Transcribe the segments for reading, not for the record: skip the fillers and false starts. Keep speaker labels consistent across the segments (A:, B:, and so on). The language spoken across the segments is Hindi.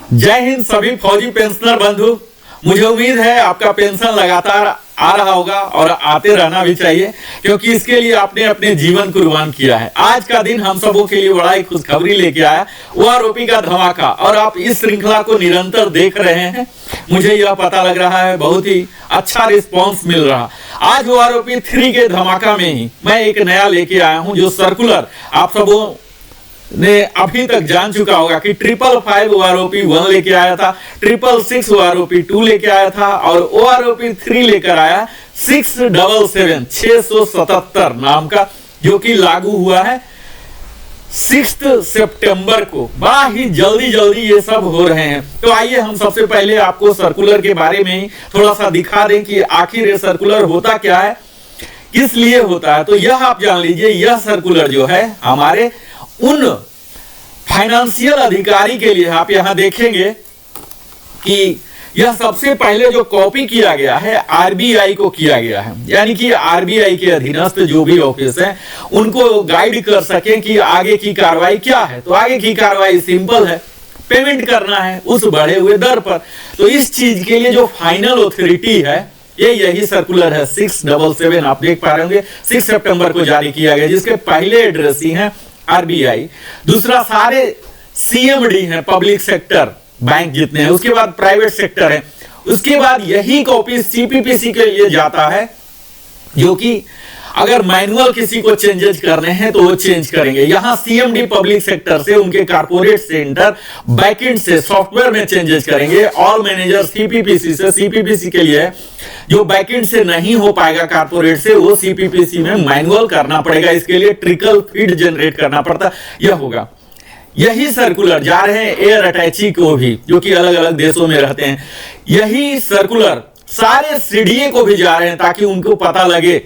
A: जय हिंद सभी फौजी पेंशनर बंधु। मुझे उम्मीद है आपका पेंशन लगातार आ रहा होगा और आते रहना भी चाहिए, क्योंकि इसके लिए आपने अपने जीवन कुर्बान किया है। आज का दिन हम सबों के लिए बड़ा ही खुशखबरी लेके आया, ओआरओपी का धमाका। और आप इस श्रृंखला को निरंतर देख रहे हैं, मुझे यह पता लग रहा है बहुत ही अच्छा रिस्पॉन्स मिल रहा। आज ओआरओपी 3 के धमाका में ही मैं एक नया लेके आया हूं, जो सर्कुलर आप सबों ने अभी तक जान चुका होगा कि 555 ओआरओपी 1 लेके आया था, 666 ओआरओपी 2 लेके आया था और ओआरओपी 3 लेकर आया 677 नाम का, जो कि लागू हुआ है 6 सितंबर को। बड़ा ही जल्दी ये सब हो रहे हैं। तो आइए हम सबसे पहले आपको सर्कुलर के बारे में ही थोड़ा सा दिखा दें कि आखिर ये सर्कुलर होता क्या है, किस लिए होता है। तो यह आप जान लीजिए, यह सर्कुलर जो है हमारे उन फाइनेंशियल अधिकारी के लिए, आप यहां देखेंगे कि यह सबसे पहले जो कॉपी किया गया है आरबीआई को किया गया है, यानी कि आरबीआई के अधीनस्थ जो भी ऑफिस है उनको गाइड कर सकें कि आगे की कार्रवाई क्या है। तो आगे की कार्रवाई सिंपल है, पेमेंट करना है उस बढ़े हुए दर पर। तो इस चीज के लिए जो फाइनल अथॉरिटी है यही सर्कुलर है 677। आप देख पा रहे होंगे 6 सितंबर को जारी किया गया, जिसके पहले एड्रेसी हैं आरबीआई, दूसरा सारे सीएमडी हैं, पब्लिक सेक्टर बैंक जितने हैं, उसके बाद प्राइवेट सेक्टर है, उसके बाद यही कॉपी सीपीपीसी के लिए जाता है, जो कि अगर मैनुअल किसी को चेंजेस करने हैं तो वो चेंज करेंगे। यहां सीएमडी पब्लिक सेक्टर से उनके कारपोरेट सेंटर बैकएंड से सॉफ्टवेयर में चेंजेस करेंगे। ऑल मैनेजर सीपीपीसी से, सीपीपीसी के लिए जो बैकएंड से नहीं हो पाएगा कारपोरेट से, वो सीपीपीसी में मैनुअल करना पड़ेगा। इसके लिए ट्रिकल फीड जनरेट करना पड़ता, यह होगा। यही सर्कुलर जा रहे हैं एयर अटैची को भी, जो कि अलग अलग देशों में रहते हैं। यही सर्कुलर सारे सीडीए को भी जा रहे हैं, ताकि उनको पता लगे।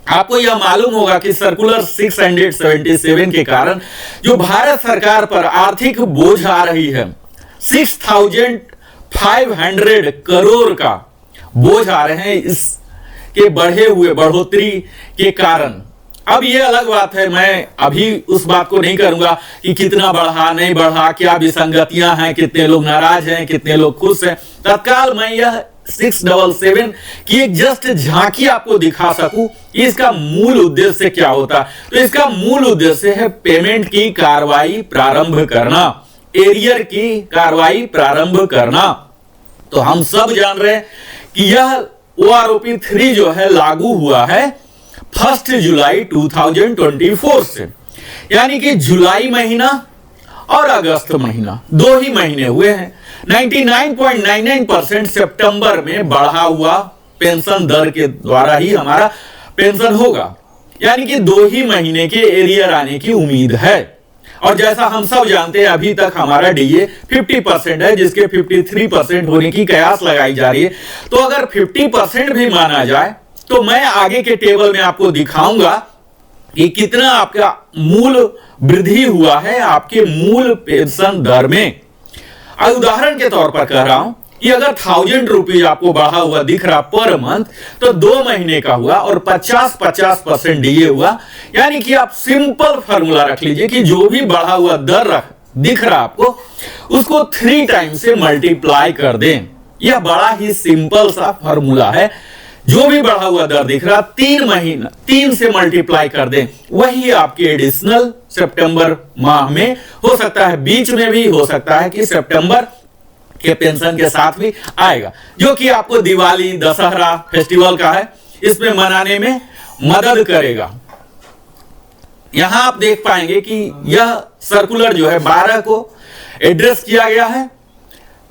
A: आपको यह मालूम होगा कि सर्कुलर 677 के कारण जो भारत सरकार पर आर्थिक बोझ आ रही है, 6500 करोड़ का बोझ आ रहे हैं इसके बढ़ोतरी के कारण। अब यह अलग बात है, मैं अभी उस बात को नहीं करूंगा कि कितना बढ़ा नहीं बढ़ा, क्या विसंगतियां हैं, कितने लोग नाराज हैं, कितने लोग खुश हैं। तत्काल मैं यह 677 की एक जस्ट झांकी आपको दिखा सकूं कि इसका मूल उद्देश्य क्या होता। तो इसका मूल उद्देश्य है पेमेंट की कार्रवाई प्रारंभ करना, एरियर की कार्रवाई प्रारंभ करना। तो हम सब जान रहे हैं कि यह ओआरओपी 3 जो है लागू हुआ है 1 जुलाई 2024 से, यानी कि जुलाई महीना और अगस्त महीना 2 ही महीने हुए हैं। 99.99% सितंबर में बढ़ा हुआ पेंशन दर के द्वारा ही हमारा पेंशन होगा, यानी कि 2 ही महीने के एरियर आने की उम्मीद है। और जैसा हम सब जानते हैं, अभी तक हमारा डीए 50% है, जिसके 53% होने की कयास लगाई जा रही है। तो अगर 50% भी माना जाए तो मैं आगे के टेबल में आपको दिखाऊंगा कि कितना आपका मूल वृद्धि हुआ है आपके मूल पेंशन दर में। उदाहरण के तौर पर कह रहा हूं कि अगर 1000 रुपीज आपको बढ़ा हुआ दिख रहा पर मंथ, तो 2 महीने का हुआ और 50% डीए हुआ। यानी कि आप सिंपल फॉर्मूला रख लीजिए कि जो भी बढ़ा हुआ दर दिख रहा आपको, उसको 3 टाइम से मल्टीप्लाई कर दें। यह बड़ा ही सिंपल सा फॉर्मूला है। जो भी बढ़ा हुआ दर दिख रहा 3 से मल्टीप्लाई कर दें, वही आपके एडिशनल सितंबर माह में हो सकता है, बीच में भी हो सकता है कि सितंबर के पेंशन के साथ भी आएगा, जो कि आपको दिवाली दशहरा फेस्टिवल का है, इसमें मनाने में मदद करेगा। यहां आप देख पाएंगे कि यह सर्कुलर जो है 12 को एड्रेस किया गया है।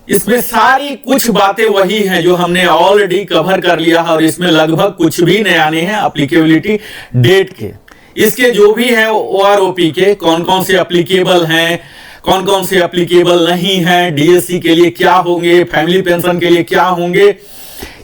A: इसमें सारी कुछ बातें वही हैं जो हमने ऑलरेडी कवर कर लिया है, और इसमें लगभग कुछ भी नया नहीं है एप्लीकेबिलिटी डेट के। इसके जो भी हैं ओआरओपी के कौन कौन से एप्लीकेबल हैं, कौन कौन से एप्लीकेबल नहीं हैं, डीएससी के लिए क्या होंगे, फैमिली पेंशन के लिए क्या होंगे,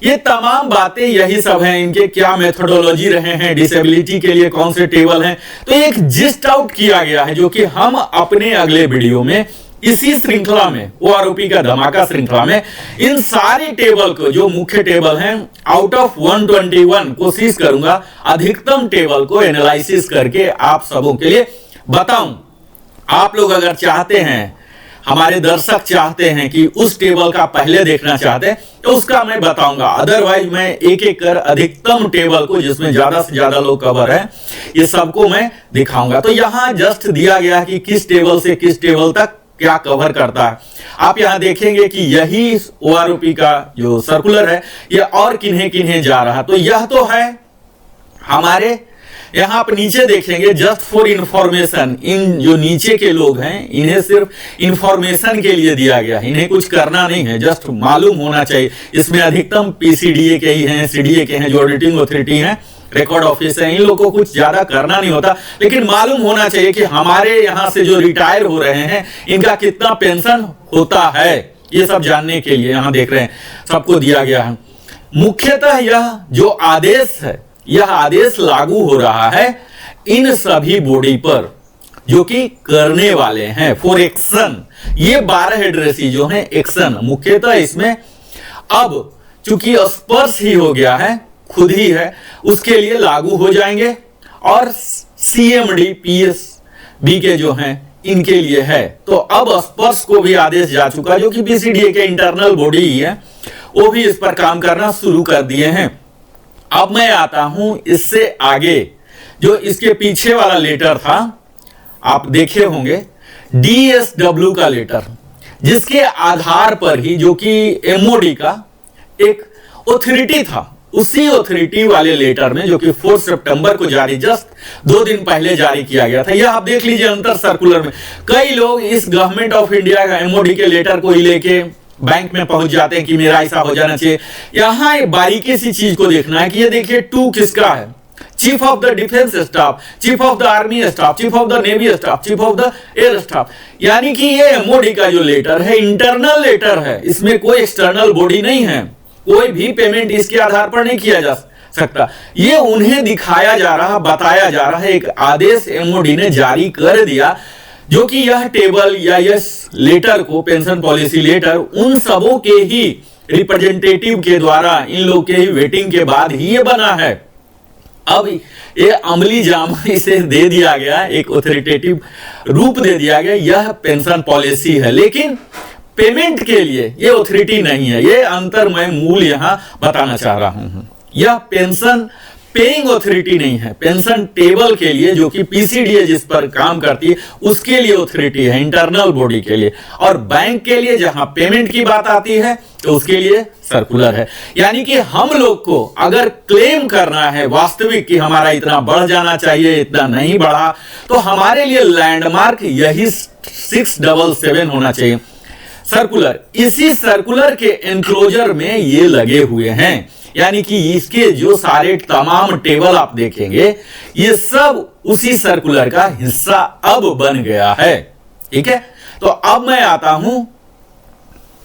A: ये तमाम बातें यही सब हैं। इनके क्या मेथोडोलॉजी रहे हैं, डिसेबिलिटी के लिए कौन से टेबल हैं, तो एक जिस्ट आउट किया गया है, जो कि हम अपने अगले वीडियो में इसी श्रृंखला में, ओआरओपी का धमाका श्रृंखला में, इन सारे टेबल को, जो मुख्य टेबल हैं, आउट ऑफ 121 कोशिश करूंगा अधिकतम टेबल को एनालिसिस करके आप सबों के लिए बताऊं। आप लोग अगर चाहते हैं हमारे दर्शक चाहते हैं कि उस टेबल का पहले देखना चाहते हैं तो उसका मैं बताऊंगा, अदरवाइज मैं एक एक कर अधिकतम टेबल को जिसमें ज्यादा से ज्यादा लोग कवर है ये सबको मैं दिखाऊंगा। तो यहाँ जस्ट दिया गया है कि किस टेबल से किस टेबल तक क्या कवर करता है। आप यहां देखेंगे कि यही OROP का जो सर्कुलर है ये और किन्हें किन्हें जा रहा, तो यह तो है हमारे। यहां आप नीचे देखेंगे जस्ट फॉर इंफॉर्मेशन, इन जो नीचे के लोग हैं इन्हें सिर्फ इंफॉर्मेशन के लिए दिया गया है, इन्हें कुछ करना नहीं है, जस्ट मालूम होना चाहिए। इसमें अधिकतम PCDA के ही हैं, CDA के हैं, जो ऑडिटिंग अथॉरिटी हैं, रिकॉर्ड ऑफिस है, इन लोगों को कुछ ज्यादा करना नहीं होता, लेकिन मालूम होना चाहिए कि हमारे यहां से जो रिटायर हो रहे हैं इनका कितना पेंशन होता है, ये सब जानने के लिए यहां देख रहे हैं सबको दिया गया है। मुख्यतः यह जो आदेश है यह आदेश लागू हो रहा है इन सभी बॉडी पर जो कि करने वाले हैं फॉर एक्शन। ये 12 एड्रेसी जो हैं एक्शन मुख्यतः इसमें अब चूंकि स्पर्श ही हो गया है, खुद ही है, उसके लिए लागू हो जाएंगे। और CMD PSB के जो हैं इनके लिए है, तो अब स्पर्श को भी आदेश जा चुका जो कि PCDA के इंटरनल बॉडी ही है, वो भी इस पर काम करना शुरू कर दिए हैं। अब मैं आता हूं इससे आगे, जो इसके पीछे वाला लेटर था आप देखे होंगे, DSW का लेटर, जिसके आधार पर ही जो कि MOD का एक ऑथोरिटी था, उसी ऑथोरिटी वाले लेटर में जो कि 4 सितंबर को जारी, जस्ट 2 दिन पहले जारी किया गया था। यह आप देख लीजिए अंतर सर्कुलर में कई लोग इस गवर्नमेंट ऑफ इंडिया का MOD के लेटर को ही लेके बैंक में पहुंच जाते हैं कि मेरा ऐसा हो जाना चाहिए। यहां एक बारीकी सी चीज को देखना है कि ये देखिए 2 किसका है, chief of the defence staff, chief of the army staff, chief of the navy staff, chief of the air staff, यानी कि ये MOD का जो लेटर है इंटरनल लेटर है, इसमें कोई एक्सटर्नल बॉडी नहीं है, कोई भी पेमेंट इसके आधार पर नहीं किया जा सकता। ये उन्हें दिखाया जा रहा, बताया जा रहा है, एक आदेश MOD ने जारी कर दिया जो कि यह टेबल या यह लेटर को, पेंशन पॉलिसी लेटर, उन सबों के ही रिप्रेजेंटेटिव के द्वारा, इन लोग के ही वेटिंग के बाद ही ये बना है। अब ये अमली जामा इसे दे दिया गया, एक ऑथोरिटेटिव रूप दे दिया गया, यह पेंशन पॉलिसी है, लेकिन पेमेंट के लिए ये ऑथोरिटी नहीं है। ये अंतर मैं मूल यहां बताना चाह रहा हूं। यह पेंशन पेइंग ऑथोरिटी नहीं है, पेंशन टेबल के लिए जो कि PCDA जिस पर काम करती है उसके लिए ऑथोरिटी है, इंटरनल बॉडी के लिए। और बैंक के लिए जहां पेमेंट की बात आती है तो उसके लिए सर्कुलर है। यानी कि हम लोग को अगर क्लेम करना है वास्तविक कि हमारा इतना बढ़ जाना चाहिए, इतना नहीं बढ़ा, तो हमारे लिए लैंडमार्क यही 677 होना चाहिए सर्कुलर। इसी सर्कुलर के एनक्लोजर में ये लगे हुए हैं, यानी कि इसके जो सारे तमाम टेबल आप देखेंगे ये सब उसी सर्कुलर का हिस्सा अब बन गया है। ठीक है, तो अब मैं आता हूं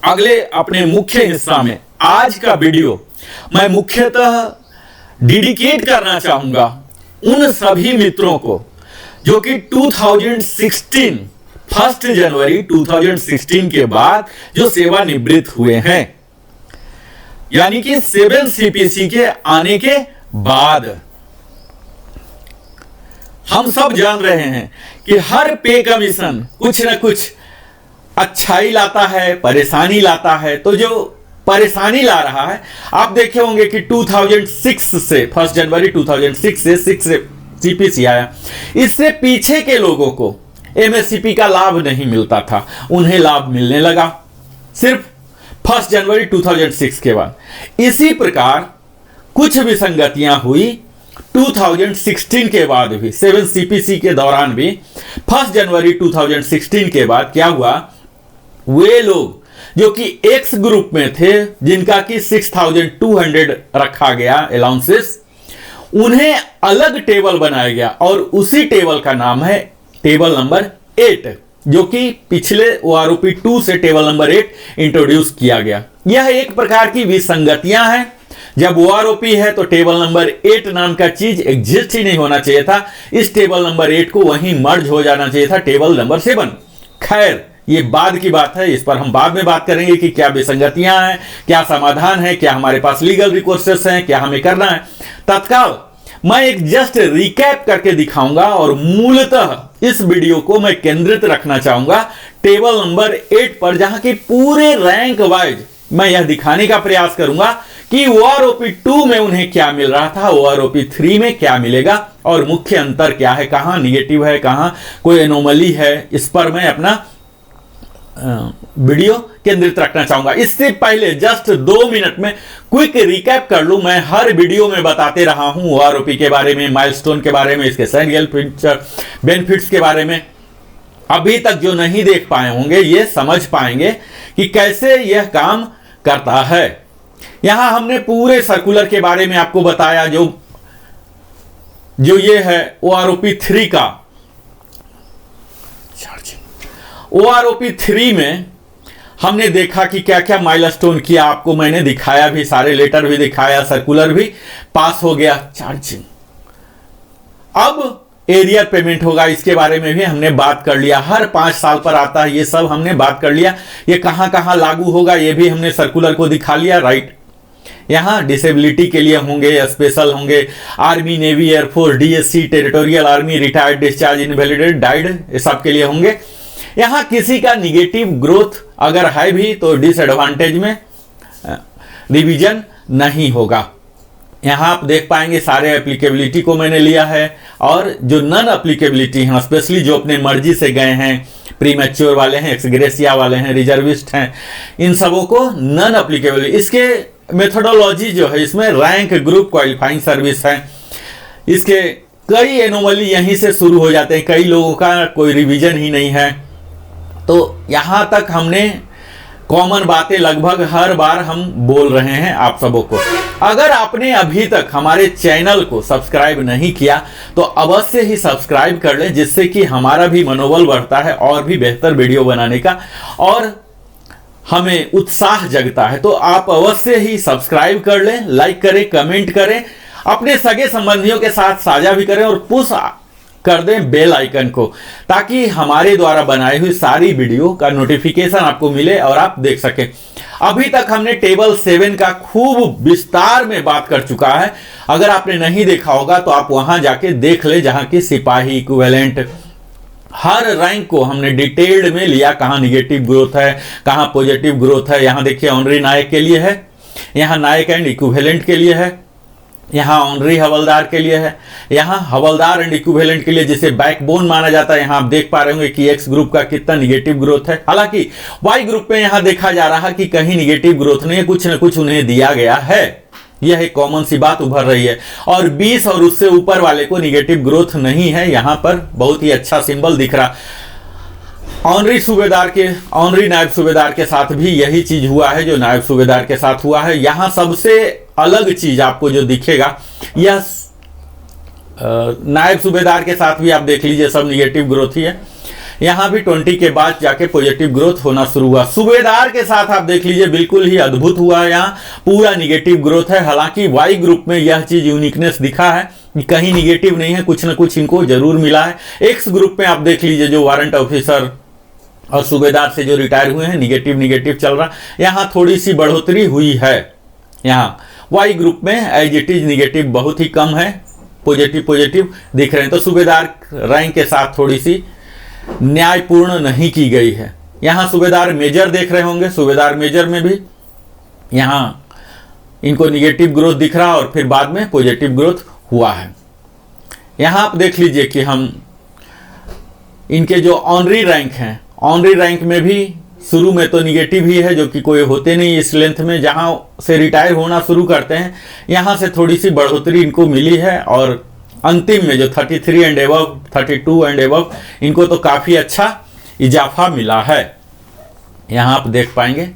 A: अगले अपने मुख्य हिस्सा में। आज का वीडियो मैं मुख्यतः डेडिकेट करना चाहूंगा उन सभी मित्रों को जो कि 2016 1 जनवरी 2016 के बाद जो सेवानिवृत्त हुए हैं, यानी कि 7 CPC के आने के बाद। हम सब जान रहे हैं कि हर पे कमीशन कुछ ना कुछ अच्छाई लाता है, परेशानी लाता है। तो जो परेशानी ला रहा है, आप देखे होंगे कि 2006 से 1 जनवरी 2006 से 6 CPC आया। इससे पीछे के लोगों को MSCP का लाभ नहीं मिलता था, उन्हें लाभ मिलने लगा सिर्फ 1 जनवरी 2006 के बाद। इसी प्रकार कुछ विसंगतियां हुई 2016 के बाद भी, 7 CPC के दौरान भी। 1 जनवरी 2016 के बाद क्या हुआ, वे लोग जो कि X ग्रुप में थे जिनका कि 6200 रखा गया अलाउंसेस, उन्हें अलग टेबल बनाया गया और उसी टेबल का नाम है टेबल नंबर 8, जो कि पिछले OROP 2 से टेबल नंबर 8 इंट्रोड्यूस किया गया। यह एक प्रकार की विसंगतियां हैं। जब OROP है तो टेबल नंबर 8 नाम का चीज एग्जिस्ट ही नहीं होना चाहिए था, इस टेबल नंबर 8 को वहीं मर्ज हो जाना चाहिए था टेबल नंबर 7। खैर ये बाद की बात है, इस पर हम बाद में बात करेंगे कि क्या विसंगतियां हैं, क्या समाधान है, क्या हमारे पास लीगल रिकोर्सेस हैं, क्या हमें करना है। तत्काल मैं एक जस्ट रिकैप करके दिखाऊंगा और मूलतः इस वीडियो को मैं केंद्रित रखना चाहूंगा टेबल नंबर 8 पर, जहां की पूरे रैंक वाइज मैं यह दिखाने का प्रयास करूंगा कि OROP 2 में उन्हें क्या मिल रहा था, OROP 3 में क्या मिलेगा और मुख्य अंतर क्या है, कहां निगेटिव है, कहां कोई एनोमली है। इस पर मैं अपना वीडियो केंद्रित रखना चाहूंगा। इससे पहले जस्ट 2 मिनट में क्विक रिकैप कर लूं। मैं हर वीडियो में बताते रहा हूं OROP के बारे में, माइलस्टोन के बारे में, इसके सैरियल बेनिफिट्स के बारे में। अभी तक जो नहीं देख पाए होंगे ये समझ पाएंगे कि कैसे यह काम करता है। यहां हमने पूरे सर्कुलर के बारे में आपको बताया, जो ये है OROP 3 का OROP 3 में हमने देखा कि क्या क्या माइलस्टोन किया, आपको मैंने दिखाया भी, सारे लेटर भी दिखाया, सर्कुलर भी पास हो गया। चार्जिंग अब एरियर पेमेंट होगा, इसके बारे में भी हमने बात कर लिया। हर 5 साल पर आता है, ये सब हमने बात कर लिया। ये कहां कहां लागू होगा ये भी हमने सर्कुलर को दिखा लिया, राइट। यहां डिसेबिलिटी के लिए होंगे, स्पेशल होंगे, army, navy, air force, DSC, territorial army, retired, discharge, invalidate, died, ये सब के लिए होंगे। यहां किसी का निगेटिव ग्रोथ अगर है भी तो डिसएडवांटेज में रिवीजन नहीं होगा। यहां आप देख पाएंगे सारे एप्लीकेबिलिटी को मैंने लिया है, और जो नॉन एप्लीकेबिलिटी हैं, स्पेशली जो अपने मर्जी से गए हैं, प्रीमैच्योर वाले हैं, एक्सग्रेसिया वाले हैं, रिजर्विस्ट हैं, इन सबों को नॉन एप्लीकेबल। इसके मेथोडोलॉजी जो है, इसमें रैंक, ग्रुप, क्वालिफाइंग सर्विस है, इसके कई एनोमली यहीं से शुरू हो जाते हैं। कई लोगों का कोई रिवीजन ही नहीं है। तो यहां तक हमने कॉमन बातें लगभग हर बार हम बोल रहे हैं आप सबों को। अगर आपने अभी तक हमारे चैनल को सब्सक्राइब नहीं किया तो अवश्य ही सब्सक्राइब कर लें, जिससे कि हमारा भी मनोबल बढ़ता है और भी बेहतर वीडियो बनाने का, और हमें उत्साह जगता है। तो आप अवश्य ही सब्सक्राइब कर लें, लाइक करें, कमेंट करें, अपने सगे संबंधियों के साथ साझा भी करें, और पुश कर दें बेल आइकन को, ताकि हमारे द्वारा बनाई हुई सारी वीडियो का नोटिफिकेशन आपको मिले और आप देख सकें। अभी तक हमने टेबल 7 का खूब विस्तार में बात कर चुका है। अगर आपने नहीं देखा होगा तो आप वहां जाके देख ले, जहां की सिपाही, इक्विवेलेंट, हर रैंक को हमने डिटेल्ड में लिया, कहां निगेटिव ग्रोथ है, कहां पॉजिटिव ग्रोथ है। यहां देखिए ऑनरी नायक के लिए है, यहां नायक एंड इक्विवेलेंट के लिए है, यहां ऑनरी हवलदार के लिए है, यहां हवलदार एंड इक्विवेलेंट के लिए, जिसे बैकबोन माना जाता है। यहां आप देख पा रहे होंगे कि एक्स ग्रुप का कितना निगेटिव ग्रोथ है। हालांकि वाई ग्रुप में यहां देखा जा रहा है कि कहीं निगेटिव ग्रोथ नहीं है, कुछ न कुछ उन्हें दिया गया है। यह एक कॉमन सी बात उभर रही है। और 20 और उससे ऊपर वाले को निगेटिव ग्रोथ नहीं है। यहां पर बहुत ही अच्छा सिंबल दिख रहा। ऑनरी सूबेदार के, ऑनरी नायब सूबेदार के साथ भी यही चीज हुआ है जो नायब सूबेदार के साथ हुआ है। यहां सबसे अलग चीज आपको जो दिखेगा, यह नायब सूबेदार के साथ भी आप देख लीजिए, सब निगेटिव ग्रोथ ही है। यहां भी 20 के बाद जाके पॉजिटिव ग्रोथ होना शुरू हुआ। सूबेदार के साथ आप देख लीजिए, बिल्कुल ही अद्भुत हुआ है, यहाँ पूरा निगेटिव ग्रोथ है। हालांकि वाई ग्रुप में यह चीज यूनिकनेस दिखा है कि कहीं निगेटिव नहीं है, कुछ न कुछ इनको जरूर मिला है। एक्स ग्रुप में आप देख लीजिए, जो वारंट ऑफिसर और सूबेदार से जो रिटायर हुए हैं, निगेटिव चल रहा। यहाँ थोड़ी सी बढ़ोतरी हुई है। यहाँ वाई ग्रुप में एज इट इज निगेटिव बहुत ही कम है, पॉजिटिव दिख रहे हैं। तो सूबेदार रैंक के साथ थोड़ी सी न्यायपूर्ण नहीं की गई है। यहाँ सूबेदार मेजर देख रहे होंगे, सूबेदार मेजर में भी यहाँ इनको निगेटिव ग्रोथ दिख रहा और फिर बाद में पॉजिटिव ग्रोथ हुआ है। यहाँ आप देख लीजिए कि हम इनके जो ऑनरी रैंक हैं, ऑनरी रैंक में भी शुरू में तो निगेटिव ही है, जो कि कोई होते नहीं इस लेंथ में। जहां से रिटायर होना शुरू करते हैं, यहां से थोड़ी सी बढ़ोतरी इनको मिली है, और अंतिम में जो 33 एंड एबव, 32 एंड एबव, इनको तो काफी अच्छा इजाफा मिला है। यहां आप देख पाएंगे।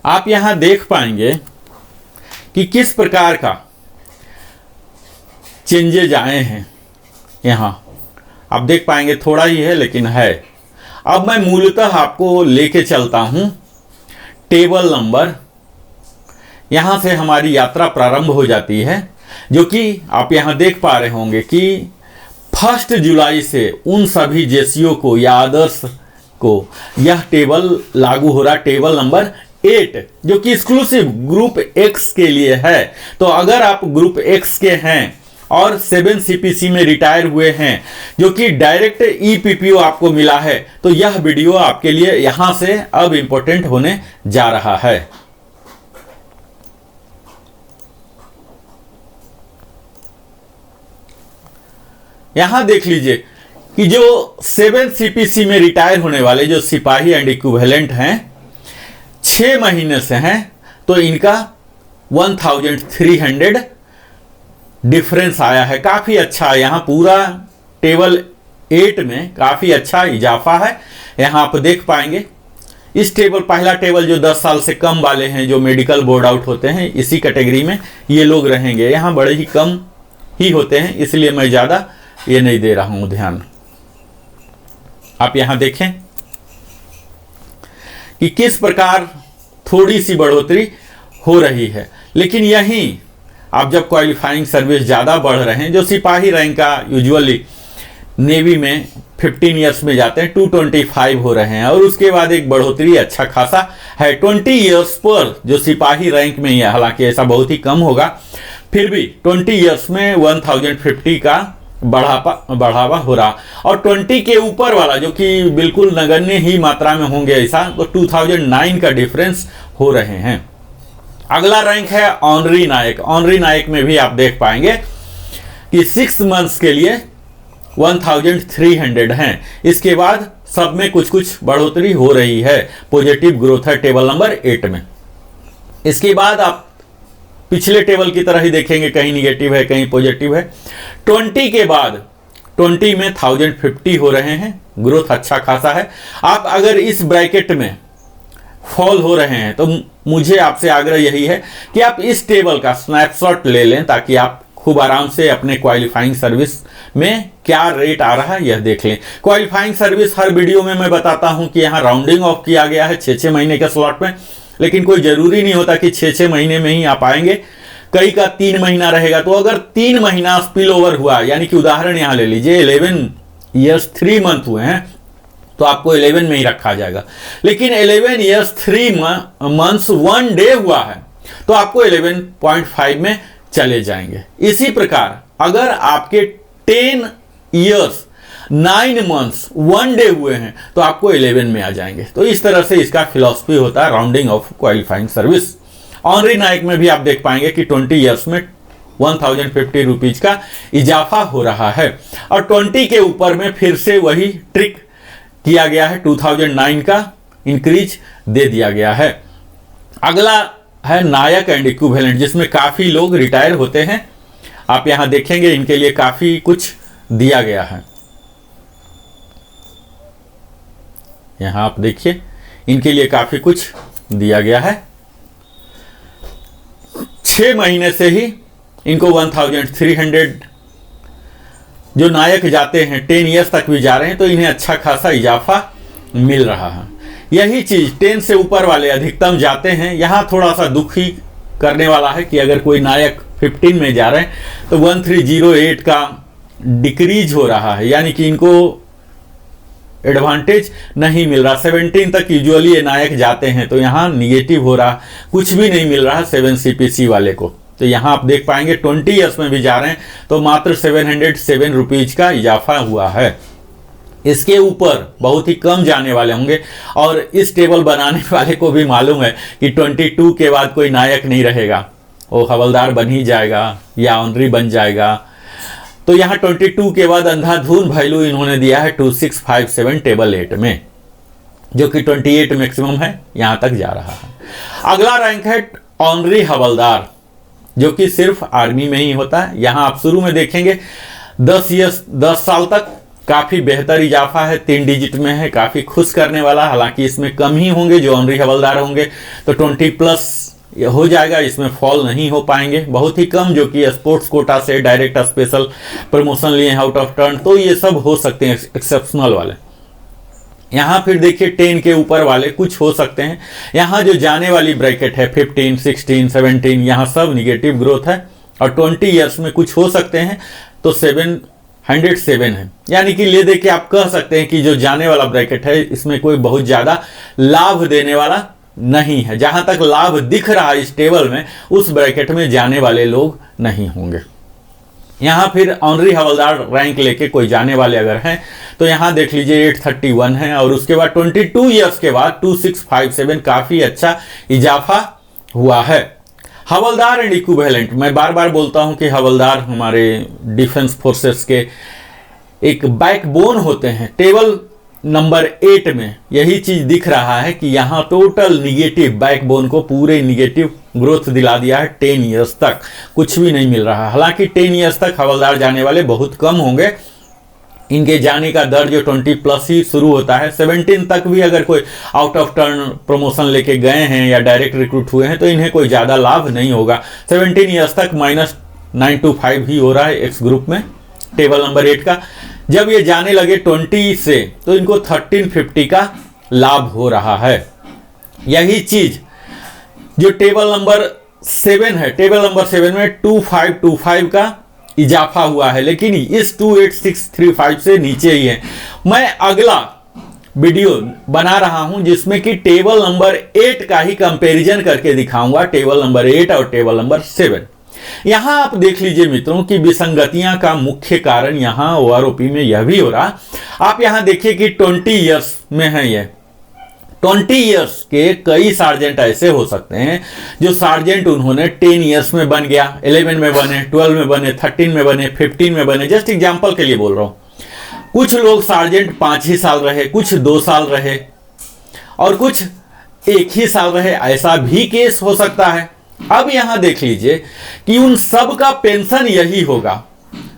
A: आप यहां देख पाएंगे कि किस प्रकार का चेंजेज आए हैं। यहां आप देख पाएंगे, थोड़ा ही है लेकिन है। अब मैं मूलतः आपको लेके चलता हूं टेबल नंबर, यहां से हमारी यात्रा प्रारंभ हो जाती है, जो कि आप यहां देख पा रहे होंगे कि 1 जुलाई से उन सभी जेसीओ को या अदर्स को यह टेबल लागू हो रहा। टेबल नंबर 8 जो कि एक्सक्लूसिव ग्रुप एक्स के लिए है। तो अगर आप ग्रुप एक्स के हैं और 7 CPC में रिटायर हुए हैं जो कि डायरेक्ट EPPO आपको मिला है, तो यह वीडियो आपके लिए यहां से अब इंपॉर्टेंट होने जा रहा है। यहां देख लीजिए कि जो 7 CPC में रिटायर होने वाले जो सिपाही एंड इक्विवेलेंट हैं 6 महीने से हैं, तो इनका 1300 डिफरेंस आया है। काफी अच्छा, यहां पूरा टेबल 8 में काफी अच्छा इजाफा है। यहां आप देख पाएंगे इस टेबल, पहला टेबल जो 10 साल से कम वाले हैं जो मेडिकल बोर्ड आउट होते हैं, इसी कैटेगरी में ये लोग रहेंगे। यहां बड़े ही कम ही होते हैं, इसलिए मैं ज्यादा ये नहीं दे रहा हूं ध्यान। आप यहां देखें कि किस प्रकार थोड़ी सी बढ़ोतरी हो रही है। लेकिन यहीं आप जब क्वालिफाइंग सर्विस ज़्यादा बढ़ रहे हैं, जो सिपाही रैंक का यूजुअली नेवी में 15 ईयर्स में जाते हैं 225 हो रहे हैं, और उसके बाद एक बढ़ोतरी अच्छा खासा है 20 ईयर्स पर जो सिपाही रैंक में ही है। हालांकि ऐसा बहुत ही कम होगा, फिर भी 20 ईयर्स में 1050 का बढ़ावा हो रहा। और 20 के ऊपर वाला जो कि बिल्कुल नगण्य ही मात्रा में होंगे ऐसा, तो 2009 का डिफरेंस हो रहे हैं। अगला रैंक है ऑनरी नायक। ऑनरी नायक में भी आप देख पाएंगे कि 6 मंथ्स के लिए 1300 हैं। इसके बाद सब में कुछ कुछ बढ़ोतरी हो रही है, पॉजिटिव ग्रोथ है टेबल नंबर 8 में। इसके बाद आप पिछले टेबल की तरह ही देखेंगे, कहीं निगेटिव है कहीं पॉजिटिव है। 20 के बाद 20 में 1050 हो रहे हैं, ग्रोथ अच्छा खासा है। आप अगर इस ब्रैकेट में फॉल हो रहे हैं तो मुझे आपसे आग्रह यही है कि आप इस टेबल का स्नैपशॉट ले लें, ताकि आप खूब आराम से अपने क्वालिफाइंग सर्विस में क्या रेट आ रहा है यह देख लें। क्वालिफाइंग सर्विस हर वीडियो में मैं बताता हूं कि यहाँ राउंडिंग ऑफ किया गया है 6-6 महीने के स्लॉट में, लेकिन कोई जरूरी नहीं होता कि 6-6 महीने में ही आप आएंगे। कई का 3 महीना रहेगा, तो अगर 3 महीना स्पिल ओवर हुआ, यानी कि उदाहरण यहां ले लीजिए 11 ईयर्स 3 मंथ हुए हैं, तो आपको 11 में ही रखा जाएगा। लेकिन 11 ईयर्स 3 मंथ्स 1 डे हुआ है, तो आपको 11.5 में चले जाएंगे। इसी प्रकार अगर आपके 10 ईयर्स 9 मंथ्स 1 डे हुए हैं, तो आपको 11 में आ जाएंगे। तो इस तरह से इसका फिलॉसफी होता है rounding off qualifying service. Honorary Naik में भी आप देख पाएंगे कि 20 ईयर्स में 1050 रुपीज का इजाफा हो रहा है, और 20 के ऊपर में फिर से वही ट्रिक किया गया है, 2009 का इंक्रीज दे दिया गया है। अगला है नायक एंड इक्विवेलेंट, जिसमें काफी लोग रिटायर होते हैं। आप यहां देखेंगे इनके लिए काफी कुछ दिया गया है। यहां आप देखिए इनके लिए काफी कुछ दिया गया है। 6 महीने से ही इनको 1300 जो नायक जाते हैं 10 ईयर्स तक भी जा रहे हैं, तो इन्हें अच्छा खासा इजाफा मिल रहा है। यही चीज 10 से ऊपर वाले अधिकतम जाते हैं। यहां थोड़ा सा दुख ही करने वाला है कि अगर कोई नायक 15 में जा रहे हैं तो 1308 का डिक्रीज हो रहा है, यानी कि इनको एडवांटेज नहीं मिल रहा। 17 तक यूजुअली ये नायक जाते हैं, तो यहाँ निगेटिव हो रहा, कुछ भी नहीं मिल रहा 7 CPC वाले को। तो यहाँ आप देख पाएंगे 20 ईयर्स में भी जा रहे हैं तो मात्र 707 रुपीज का इजाफा हुआ है। इसके ऊपर बहुत ही कम जाने वाले होंगे, और इस टेबल बनाने वाले को भी मालूम है कि 22 के बाद कोई नायक नहीं रहेगा, वो हवलदार बन ही जाएगा या ऑनरी बन जाएगा। तो यहाँ 22 के बाद अंधाधुन वैल्यू इन्होंने दिया है 2657 टेबल 8 में, जो कि 28 मैक्सिमम है, यहां तक जा रहा है। अगला रैंक है ऑनरी हवलदार, जो कि सिर्फ आर्मी में ही होता है। यहां आप शुरू में देखेंगे 10 साल तक काफी बेहतर इजाफा है, 3 डिजिट में है, काफी खुश करने वाला। हालांकि इसमें कम ही होंगे जो ऑनरी हवलदार होंगे, तो 20+ हो जाएगा, इसमें फॉल नहीं हो पाएंगे। बहुत ही कम जो कि स्पोर्ट्स कोटा से डायरेक्ट स्पेशल प्रमोशन लिए आउट ऑफ टर्न, तो ये सब हो सकते हैं एक्सेप्शनल वाले। यहाँ फिर देखिए 10 के ऊपर वाले कुछ हो सकते हैं। यहाँ जो जाने वाली ब्रैकेट है 15, 16, 17, यहाँ सब निगेटिव ग्रोथ है, और 20 ईयर्स में कुछ हो सकते हैं, तो 707 है। यानी कि ले दे के आप कह सकते हैं कि जो जाने वाला ब्रैकेट है इसमें कोई बहुत ज्यादा लाभ देने वाला नहीं है। जहां तक लाभ दिख रहा है इस टेबल में, उस ब्रैकेट में जाने वाले लोग नहीं होंगे। यहाँ फिर ऑनरी हवलदार रैंक लेके कोई जाने वाले अगर हैं तो यहाँ देख लीजिए 831 है, और उसके बाद 22 ईयर्स के बाद 2657 काफ़ी अच्छा इजाफा हुआ है। हवलदार एंड इक्विवेलेंट, मैं बार बार बोलता हूँ कि हवलदार हमारे डिफेंस फोर्सेस के एक बैकबोन होते हैं। टेबल नंबर 8 में यही चीज दिख रहा है कि यहाँ टोटल निगेटिव, बैकबोन को पूरे निगेटिव ग्रोथ दिला दिया है। 10 ईयर्स तक कुछ भी नहीं मिल रहा। हालांकि 10 ईयर्स तक हवलदार जाने वाले बहुत कम होंगे। इनके जाने का दर जो 20+ ही शुरू होता है। 17 तक भी अगर कोई आउट ऑफ टर्न प्रमोशन लेके गए हैं या डायरेक्ट रिक्रूट हुए हैं तो इन्हें कोई ज़्यादा लाभ नहीं होगा। 17 ईयर्स तक -925 ही हो रहा है एक्स ग्रुप में टेबल नंबर 8 का। जब ये जाने लगे 20 से तो इनको 1350 का लाभ हो रहा है। यही चीज जो टेबल नंबर 7 है, टेबल नंबर 7 में 2525 का इजाफा हुआ है, लेकिन इस 28635 से नीचे ही है। मैं अगला वीडियो बना रहा हूं जिसमें कि टेबल नंबर 8 का ही कंपैरिजन करके दिखाऊंगा, टेबल नंबर 8 और टेबल नंबर 7। यहां आप देख लीजिए मित्रों कि विसंगतियां का मुख्य कारण यहां ओआरओपी में यह भी हो रहा। आप यहां देखिए कि 20 ईयर्स में है ये 20 ईयर्स के कई सार्जेंट ऐसे हो सकते हैं जो सार्जेंट उन्होंने 10 ईयर्स में बन गया, 11 में बने, 12 में बने, 13 में बने, 15 में बने। जस्ट एग्जांपल के लिए बोल रहा हूं। कुछ लोग सार्जेंट 5 ही साल रहे, कुछ 2 साल रहे और कुछ 1 ही साल रहे। ऐसा भी केस हो सकता है। अब यहां देख लीजिए कि उन सब का पेंशन यही होगा,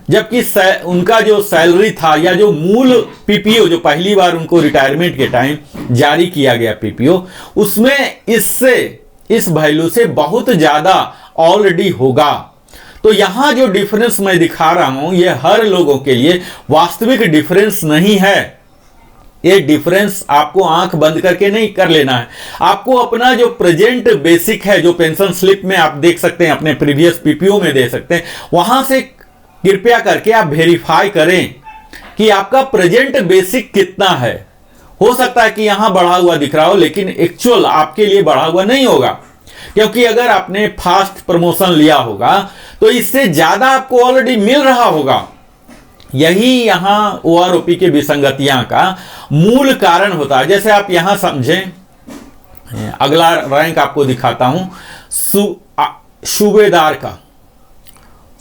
A: जबकि उनका जो सैलरी था या जो मूल पीपीओ जो पहली बार उनको रिटायरमेंट के टाइम जारी किया गया पीपीओ, उसमें इससे इस वैल्यू से बहुत ज्यादा ऑलरेडी होगा। तो यहां जो डिफरेंस मैं दिखा रहा हूं ये हर लोगों के लिए वास्तविक डिफरेंस नहीं है। ये डिफरेंस आपको आंख बंद करके नहीं कर लेना है। आपको अपना जो प्रेजेंट बेसिक है, जो पेंशन स्लिप में आप देख सकते हैं, अपने प्रीवियस पीपीओ में दे सकते हैं, वहां से कृपया करके आप वेरीफाई करें कि आपका प्रेजेंट बेसिक कितना है। हो सकता है कि यहां बढ़ा हुआ दिख रहा हो लेकिन एक्चुअल आपके लिए बढ़ा हुआ नहीं होगा, क्योंकि अगर आपने फास्ट प्रमोशन लिया होगा तो इससे ज्यादा आपको ऑलरेडी मिल रहा होगा। यही यहां ओआरओपी के विसंगतियां का मूल कारण होता है। जैसे आप यहां समझें, अगला रैंक आपको दिखाता हूं सूबेदार का,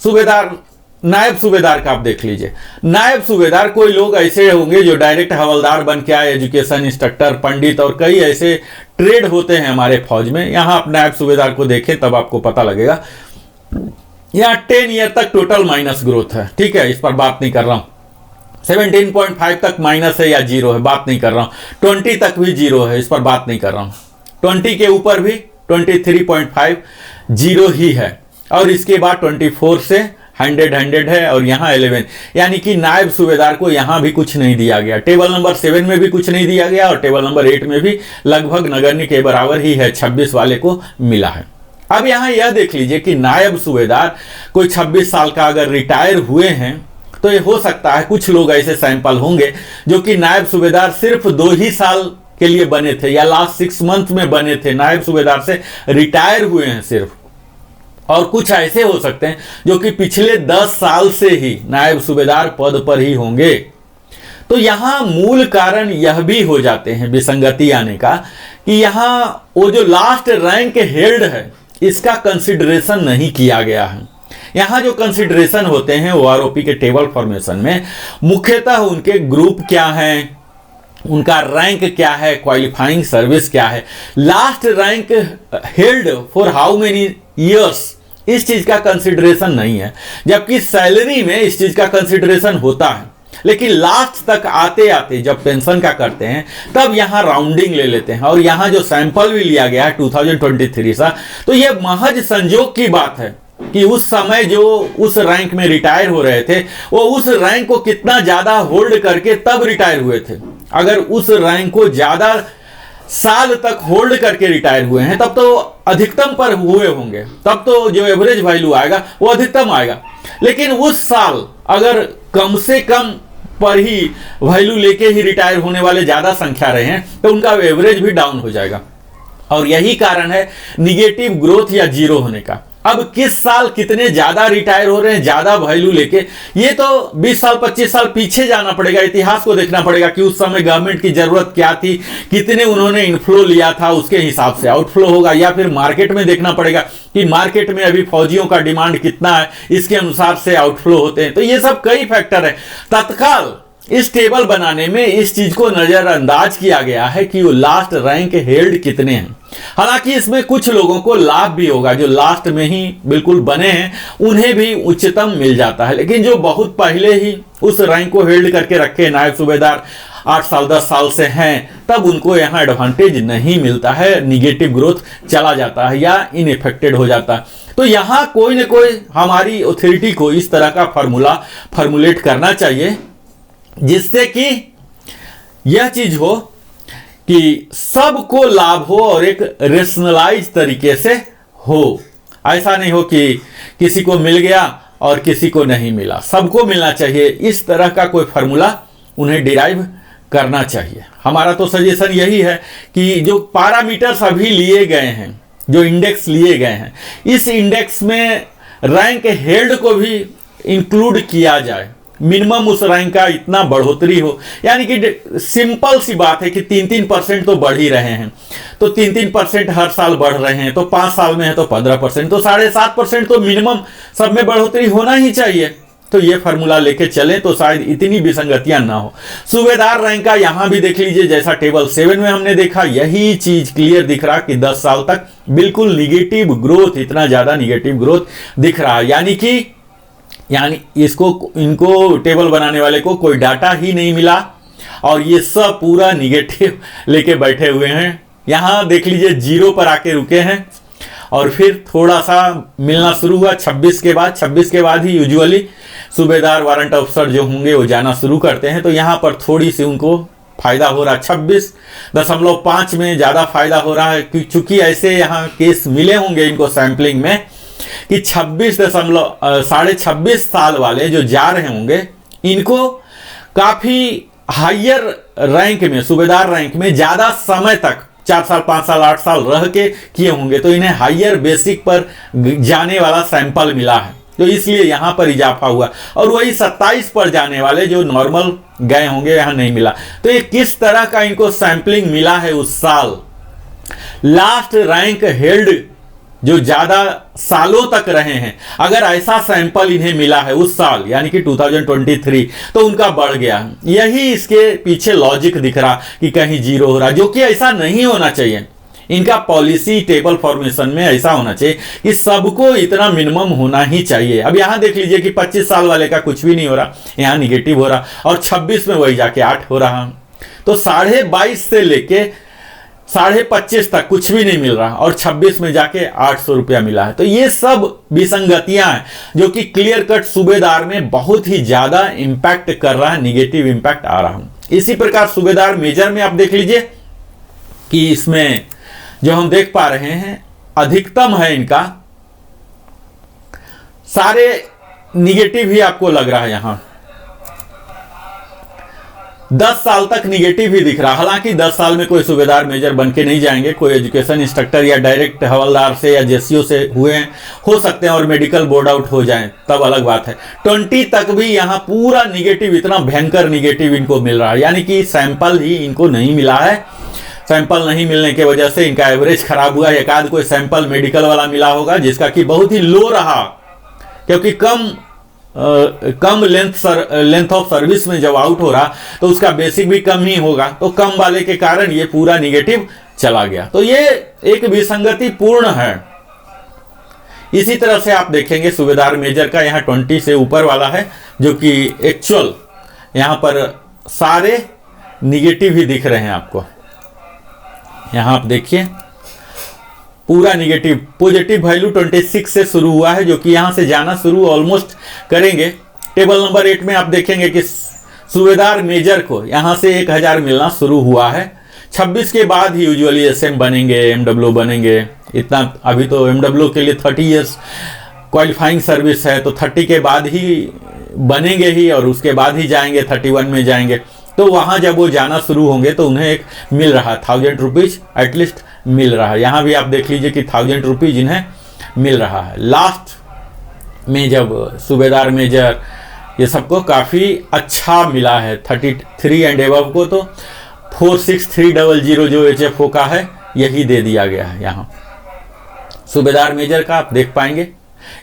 A: सूबेदार नायब सूबेदार का आप देख लीजिए। नायब सूबेदार कोई लोग ऐसे होंगे जो डायरेक्ट हवलदार बन के आए, एजुकेशन इंस्ट्रक्टर, पंडित और कई ऐसे ट्रेड होते हैं हमारे फौज में। यहां आप नायब सूबेदार को देखें तब आपको पता लगेगा। यहाँ 10 ईयर तक टोटल माइनस ग्रोथ है, ठीक है, इस पर बात नहीं कर रहा हूं। 17.5 तक माइनस है या जीरो है, बात नहीं कर रहा हूं। 20 तक भी जीरो है, इस पर बात नहीं कर रहा हूं। 20 के ऊपर भी 23.5 जीरो ही है, और इसके बाद 24 से 100 है, और यहाँ 11, यानी कि नायब सूबेदार को यहाँ भी कुछ नहीं दिया गया। टेबल नंबर 7 में भी कुछ नहीं दिया गया और टेबल नंबर 8 में भी लगभग नगण्य के बराबर ही है, 26 वाले को मिला है। अब यहाँ यह देख लीजिए कि नायब सूबेदार कोई 26 साल का अगर रिटायर हुए हैं तो ये हो सकता है कुछ लोग ऐसे सैंपल होंगे जो कि नायब सूबेदार सिर्फ 2 ही साल के लिए बने थे या लास्ट 6 मंथ में बने थे, नायब सूबेदार से रिटायर हुए हैं सिर्फ। और कुछ ऐसे हो सकते हैं जो कि पिछले 10 साल से ही नायब सूबेदार पद पर ही होंगे। तो यहां मूल कारण यह भी हो जाते हैं विसंगति आने का कि यहां वो जो लास्ट रैंक हेल्ड है इसका कंसिडरेशन नहीं किया गया है। यहां जो कंसिडरेशन होते हैं ओआरओपी के टेबल फॉर्मेशन में मुख्यतः उनके ग्रुप क्या हैं, उनका रैंक क्या है, क्वालिफाइंग सर्विस क्या है, last rank held for how many years, इस चीज का कंसिडरेशन नहीं है। जबकि सैलरी में इस चीज का कंसिडरेशन होता है, लेकिन लास्ट तक आते आते जब पेंशन का करते हैं तब यहां राउंडिंग ले लेते हैं। और यहां जो सैंपल भी लिया गया है 2023 सा, तो यह महज संजोग की बात है कि उस समय जो उस रैंक में रिटायर हो रहे थे वो उस रैंक को कितना ज्यादा होल्ड करके तब रिटायर हुए थे। अगर उस रैंक को ज्यादा साल तक होल्ड करके रिटायर हुए हैं तब तो अधिकतम पर हुए होंगे, तब तो जो एवरेज वैल्यू आएगा वो अधिकतम आएगा। लेकिन उस साल अगर कम से कम पर ही वैल्यू लेके ही रिटायर होने वाले ज्यादा संख्या रहे हैं तो उनका एवरेज भी डाउन हो जाएगा। और यही कारण है निगेटिव ग्रोथ या जीरो होने का। अब किस साल कितने ज्यादा रिटायर हो रहे हैं ज्यादा वैल्यू लेके, ये तो 20 साल 25 साल पीछे जाना पड़ेगा, इतिहास को देखना पड़ेगा कि उस समय गवर्नमेंट की जरूरत क्या थी, कितने उन्होंने इनफ्लो लिया था, उसके हिसाब से आउटफ्लो होगा। या फिर मार्केट में देखना पड़ेगा कि मार्केट में अभी फौजियों का डिमांड कितना है, इसके अनुसार से आउटफ्लो होते हैं। तो ये सब कई फैक्टर है। तत्काल इस टेबल बनाने में इस चीज को नजरअंदाज किया गया है कि वो लास्ट रैंक हेल्ड कितने हैं। हालांकि इसमें कुछ लोगों को लाभ भी होगा, जो लास्ट में ही बिल्कुल बने हैं उन्हें भी उच्चतम मिल जाता है, लेकिन जो बहुत पहले ही उस रैंक को हेल्ड करके रखे नायब सूबेदार 8 साल 10 साल से हैं, तब उनको यहाँ एडवांटेज नहीं मिलता है, निगेटिव ग्रोथ चला जाता है या इनइफेक्टेड हो जाता है। तो यहाँ कोई ना कोई हमारी अथॉरिटी को इस तरह का फॉर्मुलेट करना चाहिए जिससे कि यह चीज हो कि सबको लाभ हो और एक रेशनलाइज तरीके से हो। ऐसा नहीं हो कि किसी को मिल गया और किसी को नहीं मिला, सबको मिलना चाहिए। इस तरह का कोई फार्मूला उन्हें डिराइव करना चाहिए। हमारा तो सजेशन यही है कि जो पैरामीटर्स अभी लिए गए हैं, जो इंडेक्स लिए गए हैं, इस इंडेक्स में रैंक हेल्ड को भी इंक्लूड किया जाए। मिनिमम उस रैंक का इतना बढ़ोतरी हो, यानी कि सिंपल सी बात है कि 3-3% तो बढ़ ही रहे हैं, तो 3-3% हर साल बढ़ रहे हैं, तो 5 साल में है तो 15%, तो 7.5% तो मिनिमम सब में बढ़ोतरी होना ही चाहिए। तो ये फार्मूला लेके चलें तो शायद इतनी विसंगतियां ना हो। सूबेदार रैंक का यहां भी देख लीजिए, जैसा टेबल 7 में हमने देखा, यही चीज क्लियर दिख रहा कि 10 साल तक बिल्कुल निगेटिव ग्रोथ, इतना ज्यादा निगेटिव ग्रोथ दिख रहा है। यानी इनको टेबल बनाने वाले को कोई डाटा ही नहीं मिला और ये सब पूरा निगेटिव लेके बैठे हुए हैं। यहां देख लीजिए 0 पर आके रुके हैं और फिर थोड़ा सा मिलना शुरू हुआ 26 के बाद ही यूजुअली सूबेदार वारंट अफसर जो होंगे वो जाना शुरू करते हैं। तो यहां पर थोड़ी सी उनको फायदा हो रहा है, 26.5 में ज्यादा फायदा हो रहा है, चूंकि ऐसे यहाँ केस मिले होंगे इनको सैंपलिंग में कि 26.5 साल वाले जो जा रहे होंगे, इनको काफी हायर रैंक में, सूबेदार रैंक में ज्यादा समय तक 4 साल 5 साल 8 साल रह के किए होंगे, तो इन्हें हायर बेसिक पर जाने वाला सैंपल मिला है, तो इसलिए यहां पर इजाफा हुआ। और वही 27 पर जाने वाले जो नॉर्मल गए होंगे यहां नहीं मिला। तो ये किस तरह का इनको सैंपलिंग मिला है उस साल, लास्ट रैंक हेल्ड जो ज्यादा सालों तक रहे हैं, अगर ऐसा सैंपल इन्हें मिला है उस साल यानी कि 2023, तो उनका बढ़ गया। यही इसके पीछे लॉजिक दिख रहा कि कहीं 0 हो रहा, जो कि ऐसा नहीं होना चाहिए। इनका पॉलिसी टेबल फॉर्मेशन में ऐसा होना चाहिए कि सबको इतना मिनिमम होना ही चाहिए। अब यहां देख लीजिए कि 25 साल वाले का कुछ भी नहीं हो रहा, यहां निगेटिव हो रहा, और 26 में वही जाके 8 हो रहा। तो 22.5 से लेके 25.5 तक कुछ भी नहीं मिल रहा और 26 में जाके 800 रुपया मिला है। तो ये सब विसंगतियां हैं जो कि क्लियर कट सूबेदार में बहुत ही ज्यादा इंपैक्ट कर रहा है, निगेटिव इंपैक्ट आ रहा है। इसी प्रकार सूबेदार मेजर में आप देख लीजिए कि इसमें जो हम देख पा रहे हैं अधिकतम है इनका, सारे निगेटिव ही आपको लग रहा है। यहां 10 साल तक निगेटिव ही दिख रहा। हालांकि 10 साल में कोई सूबेदार मेजर बन के नहीं जाएंगे, कोई एजुकेशन इंस्ट्रक्टर या डायरेक्ट हवलदार से या जेसीओ से हुए हो सकते हैं और मेडिकल बोर्ड आउट हो जाएं, तब अलग बात है। 20 तक भी यहाँ पूरा निगेटिव, इतना भयंकर निगेटिव इनको मिल रहा है, यानी कि सैंपल ही इनको नहीं मिला है। सैंपल नहीं मिलने की वजह से इनका एवरेज खराब हुआ। एक आध कोई सैंपल मेडिकल वाला मिला होगा जिसका कि बहुत ही लो रहा, क्योंकि कम लेंथ ऑफ सर्विस में जब आउट हो रहा तो उसका बेसिक भी कम ही होगा, तो कम वाले के कारण ये पूरा निगेटिव चला गया। तो ये एक विसंगति पूर्ण है। इसी तरह से आप देखेंगे सूबेदार मेजर का यहाँ 20 से ऊपर वाला है, जो कि एक्चुअल यहाँ पर सारे निगेटिव ही दिख रहे हैं आपको। यहाँ आप देखिए पूरा निगेटिव, पॉजिटिव वैल्यू 26 से शुरू हुआ है, जो कि यहां से जाना शुरू ऑलमोस्ट करेंगे। टेबल नंबर 8 में आप देखेंगे कि सूबेदार मेजर को यहां से 1000 मिलना शुरू हुआ है। 26 के बाद ही यूजुअली एसएम बनेंगे, एमडब्ल्यू बनेंगे। इतना अभी तो एमडब्ल्यू के लिए 30 इयर्स क्वालिफाइंग सर्विस है, तो 30 के बाद ही बनेंगे ही और उसके बाद ही जाएंगे, 31 में जाएंगे। तो वहां जब वो जाना शुरू होंगे तो उन्हें एक मिल रहा 1000 रुपीज एटलीस्ट मिल रहा है। यहाँ भी आप देख लीजिए कि 1000 रुपीज इन्हें मिल रहा है। लास्ट में जब सूबेदार मेजर ये सबको काफ़ी अच्छा मिला है, 33 एंड एबव को तो 46300 जो HFO का है यही दे दिया गया है। यहाँ सूबेदार मेजर का आप देख पाएंगे।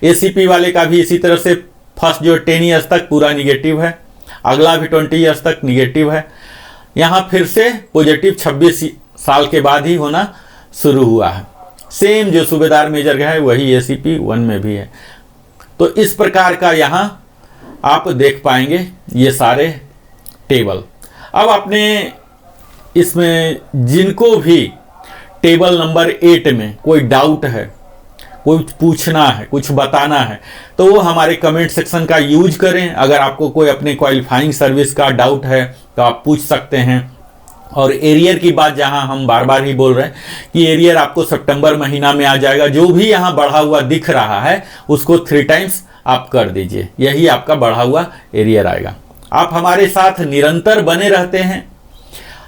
A: ACP वाले का भी इसी तरह से फर्स्ट जो 10 ईयर्स तक पूरा निगेटिव है, अगला भी 20 ईयर्स तक निगेटिव है। यहाँ फिर से पॉजिटिव 26 साल के बाद ही होना शुरू हुआ है। सेम जो सूबेदार मेजर का है वही ACP 1 में भी है। तो इस प्रकार का यहाँ आप देख पाएंगे ये सारे टेबल। अब आपने इसमें जिनको भी टेबल नंबर 8 में कोई डाउट है, कुछ पूछना है, कुछ बताना है, तो वो हमारे कमेंट सेक्शन का यूज करें। अगर आपको कोई अपने क्वालिफाइंग सर्विस का डाउट है तो आप पूछ सकते हैं। और एरियर की बात जहां हम बार बार ही बोल रहे हैं कि एरियर आपको सितंबर महीना में आ जाएगा। जो भी यहां बढ़ा हुआ दिख रहा है उसको 3 टाइम्स आप कर दीजिए, यही आपका बढ़ा हुआ एरियर आएगा। आप हमारे साथ निरंतर बने रहते हैं।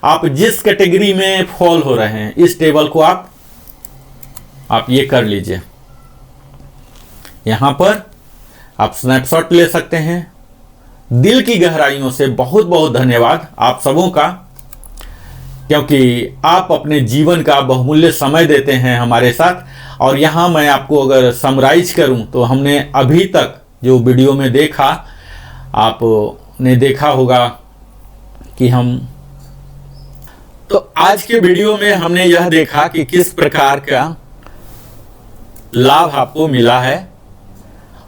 A: आप जिस कैटेगरी में फॉल हो रहे हैं इस टेबल को आप ये कर लीजिए। यहां पर आप स्नैपशॉट ले सकते हैं। दिल की गहराइयों से बहुत बहुत धन्यवाद आप सबों का, क्योंकि आप अपने जीवन का बहुमूल्य समय देते हैं हमारे साथ। और यहाँ मैं आपको अगर समराइज करूँ तो हमने अभी तक जो वीडियो में देखा, आपने देखा होगा कि तो आज के वीडियो में हमने यह देखा कि किस प्रकार का लाभ आपको मिला है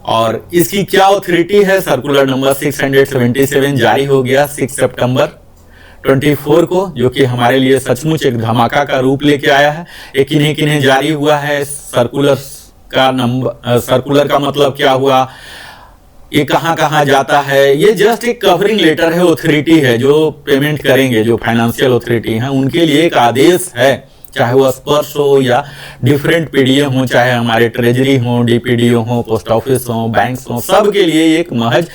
A: और इसकी क्या ऑथोरिटी है। सर्कुलर नंबर 677 जारी हो गया 6 सितंबर 24 को, जो कि हमारे लिए सचमुच एक धमाका का रूप लेके आया है। ये किन्हीं किन्हीं जारी हुआ है। सर्कुलर का नंबर, सर्कुलर का मतलब क्या हुआ, ये कहाँ कहाँ जाता है, ये जस्ट एक कवरिंग लेटर है। ऑथोरिटी है जो पेमेंट करेंगे, जो फाइनेंशियल ऑथोरिटी है उनके लिए एक आदेश है, चाहे वो स्पर्श हो या डिफरेंट पीडीए हो, चाहे हमारे ट्रेजरी हो, डीपीडीओ हो, पोस्ट ऑफिस हो, बैंक्स हो, सब के लिए एक महज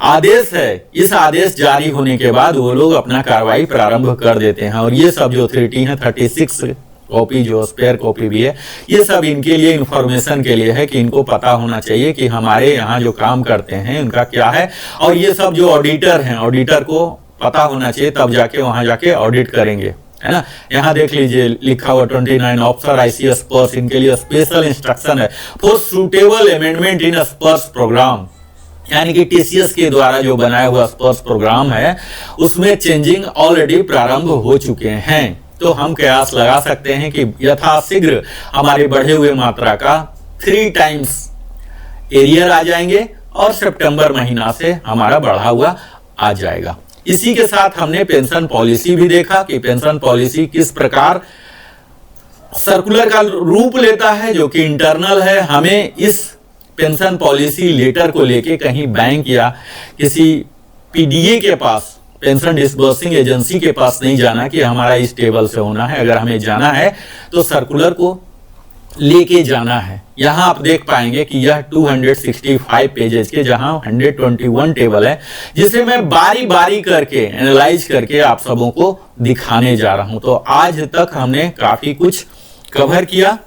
A: आदेश है। इस आदेश जारी होने के बाद वो लोग अपना कार्रवाई प्रारंभ कर देते हैं। और ये सब जो ऑथोरिटी है 36 कॉपी जो स्पेयर कॉपी भी है, ये सब इनके लिए इंफॉर्मेशन के लिए है कि इनको पता होना चाहिए कि हमारे यहाँ जो काम करते हैं उनका क्या है। और ये सब जो ऑडिटर हैं, ऑडिटर को पता होना चाहिए, तब जाके वहां जाके ऑडिट करेंगे, है ना। यहाँ देख लीजिए लिखा हुआ 29 ऑफिसर ICS स्पर्श, इनके लिए स्पेशल इंस्ट्रक्शन है फॉर सुटेबल अमेंडमेंट इन स्पर्श प्रोग्राम, यानी कि TCS के द्वारा जो बनाया हुआ स्पर्श प्रोग्राम है उसमें चेंजिंग ऑलरेडी प्रारंभ हो चुके हैं। तो हम कयास लगा सकते हैं कि यथाशीघ्र हमारे बढ़े हुए मात्रा का 3 टाइम्स एरियर आ जाएंगे और सितंबर महीना से हमारा बढ़ा हुआ आ जाएगा। इसी के साथ हमने पेंशन पॉलिसी भी देखा कि पेंशन पॉलिसी किस प्रकार सर्कुलर का रूप लेता है, जो कि इंटरनल है। हमें इस पेंशन पॉलिसी लेटर को लेके कहीं बैंक या किसी PDA के पास, पेंशन डिस्बर्सिंग एजेंसी के पास नहीं जाना कि हमारा इस टेबल से होना है। अगर हमें जाना है तो सर्कुलर को लेके जाना है। यहां आप देख पाएंगे कि यह 265 पेजेस के जहां 121 टेबल है, जिसे मैं बारी बारी करके एनालाइज करके आप सबों को दिखाने जा रहा हूं। तो आज तक हमने काफी कुछ कवर किया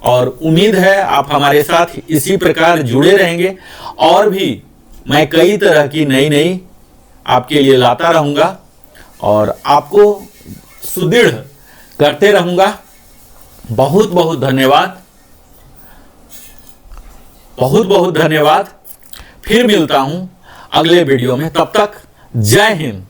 A: और उम्मीद है आप हमारे साथ इसी प्रकार जुड़े रहेंगे। और भी मैं कई तरह की नई आपके लिए लाता रहूंगा और आपको सुदृढ़ करते रहूंगा। बहुत बहुत धन्यवाद, बहुत बहुत धन्यवाद। फिर मिलता हूं अगले वीडियो में, तब तक जय हिंद।